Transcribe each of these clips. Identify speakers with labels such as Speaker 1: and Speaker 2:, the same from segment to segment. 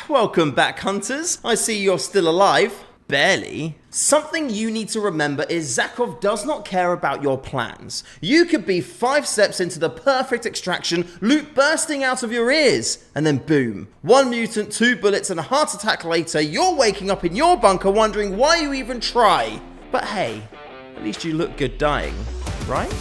Speaker 1: Welcome back, hunters. I see you're still alive. Barely. Something you need to remember is Zakov does not care about your plans. You could be 5 steps into the perfect extraction, loot bursting out of your ears, and then boom. 1 mutant, 2 bullets, and a heart attack later, you're waking up in your bunker wondering why you even try. But hey, at least you look good dying, right?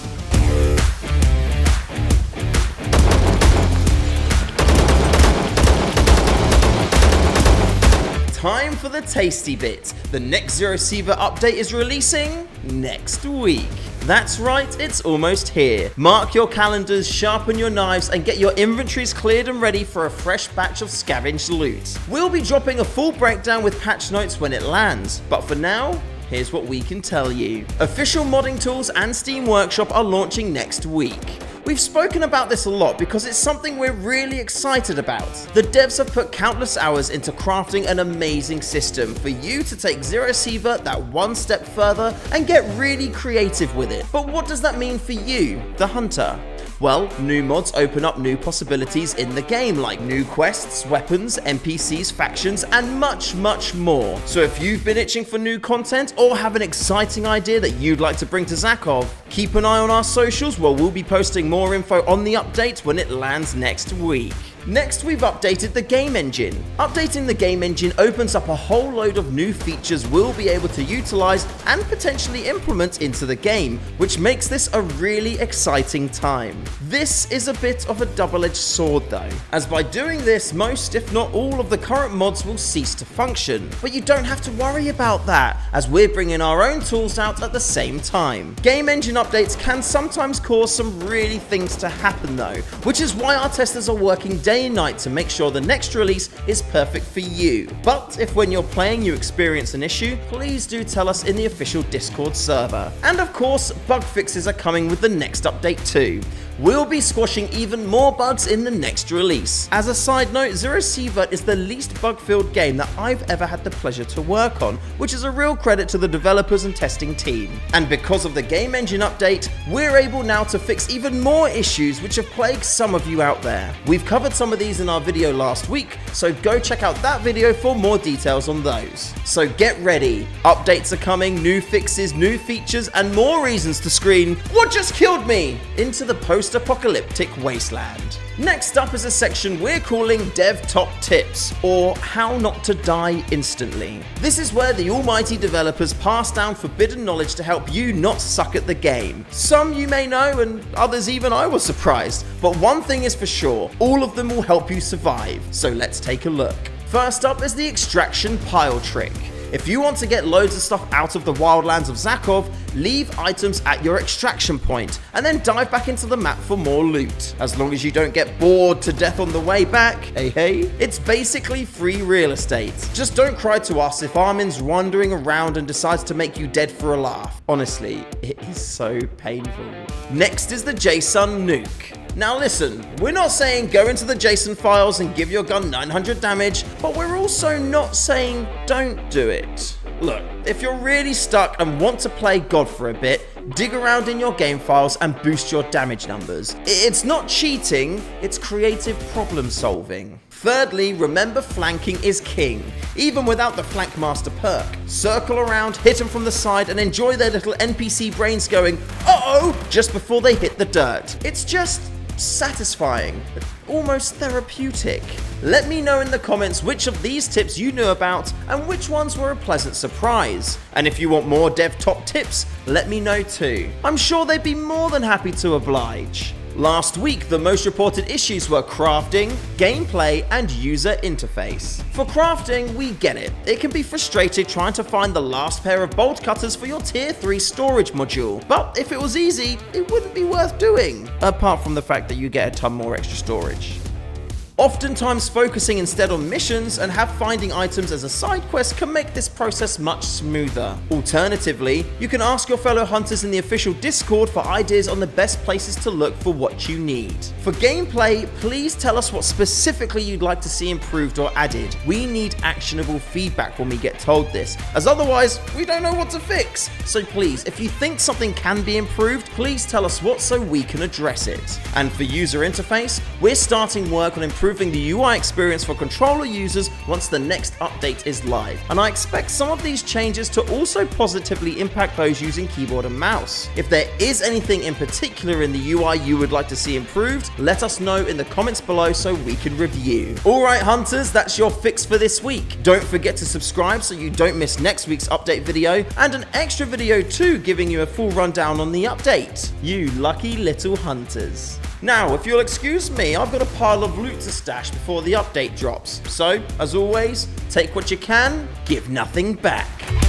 Speaker 1: Time for the tasty bit. The next ZERO Sievert update is releasing next week. That's right, it's almost here. Mark your calendars, sharpen your knives, and get your inventories cleared and ready for a fresh batch of scavenged loot. We'll be dropping a full breakdown with patch notes when it lands, but for now, here's what we can tell you. Official modding tools and Steam Workshop are launching next week. We've spoken about this a lot because it's something we're really excited about. The devs have put countless hours into crafting an amazing system for you to take ZERO Sievert that one step further and get really creative with it. But what does that mean for you, the hunter? Well, new mods open up new possibilities in the game, like new quests, weapons, NPCs, factions, and much, much more. So if you've been itching for new content or have an exciting idea that you'd like to bring to Zakov, keep an eye on our socials where we'll be posting more info on the update when it lands next week. Next, we've updated the game engine. Updating the game engine opens up a whole load of new features we'll be able to utilize and potentially implement into the game, which makes this a really exciting time. This is a bit of a double-edged sword though, as by doing this, most if not all of the current mods will cease to function. But you don't have to worry about that, as we're bringing our own tools out at the same time. Game engine updates can sometimes cause some really things to happen though, which is why our testers are working day and night to make sure the next release is perfect for you. But if when you're playing you experience an issue, please do tell us in the official Discord server. And of course, bug fixes are coming with the next update too. We'll be squashing even more bugs in the next release. As a side note, ZERO Sievert is the least bug-filled game that I've ever had the pleasure to work on, which is a real credit to the developers and testing team. And because of the game engine update, we're able now to fix even more issues which have plagued some of you out there. We've covered some of these in our video last week, so go check out that video for more details on those. So get ready, updates are coming, new fixes, new features, and more reasons to scream, "What just killed me?" into the post-apocalyptic wasteland. Next up is a section we're calling Dev Top Tips, or How Not to Die Instantly. This is where the almighty developers pass down forbidden knowledge to help you not suck at the game. Some you may know, and others even I was surprised, but one thing is for sure, all of them will help you survive, so let's take a look. First up is the extraction pile trick. If you want to get loads of stuff out of the wildlands of Zakov, leave items at your extraction point and then dive back into the map for more loot. As long as you don't get bored to death on the way back, hey, it's basically free real estate. Just don't cry to us if Armin's wandering around and decides to make you dead for a laugh. Honestly, it is so painful. Next is the JSON nuke. Now listen, we're not saying go into the JSON files and give your gun 900 damage, but we're also not saying don't do it. Look, if you're really stuck and want to play God for a bit, dig around in your game files and boost your damage numbers. It's not cheating, it's creative problem solving. Thirdly, remember flanking is king, even without the Flank Master perk. Circle around, hit them from the side, and enjoy their little NPC brains going, uh-oh, just before they hit the dirt. It's just satisfying, almost therapeutic. Let me know in the comments which of these tips you knew about and which ones were a pleasant surprise. And if you want more dev top tips, let me know too. I'm sure they'd be more than happy to oblige. Last week, the most reported issues were crafting, gameplay, and user interface. For crafting, we get it. It can be frustrating trying to find the last pair of bolt cutters for your tier 3 storage module, but if it was easy, it wouldn't be worth doing, apart from the fact that you get a ton more extra storage. Oftentimes focusing instead on missions and have finding items as a side quest can make this process much smoother. Alternatively, you can ask your fellow hunters in the official Discord for ideas on the best places to look for what you need. For gameplay, please tell us what specifically you'd like to see improved or added. We need actionable feedback when we get told this, as otherwise we don't know what to fix. So please, if you think something can be improved, please tell us what so we can address it. And for user interface, we're starting work on improving improving the UI experience for controller users once the next update is live. And I expect some of these changes to also positively impact those using keyboard and mouse. If there is anything in particular in the UI you would like to see improved, let us know in the comments below so we can review. Alright hunters, that's your fix for this week. Don't forget to subscribe so you don't miss next week's update video, and an extra video too giving you a full rundown on the update. You lucky little hunters. Now, if you'll excuse me, I've got a pile of loot to stash before the update drops. So, as always, take what you can, give nothing back.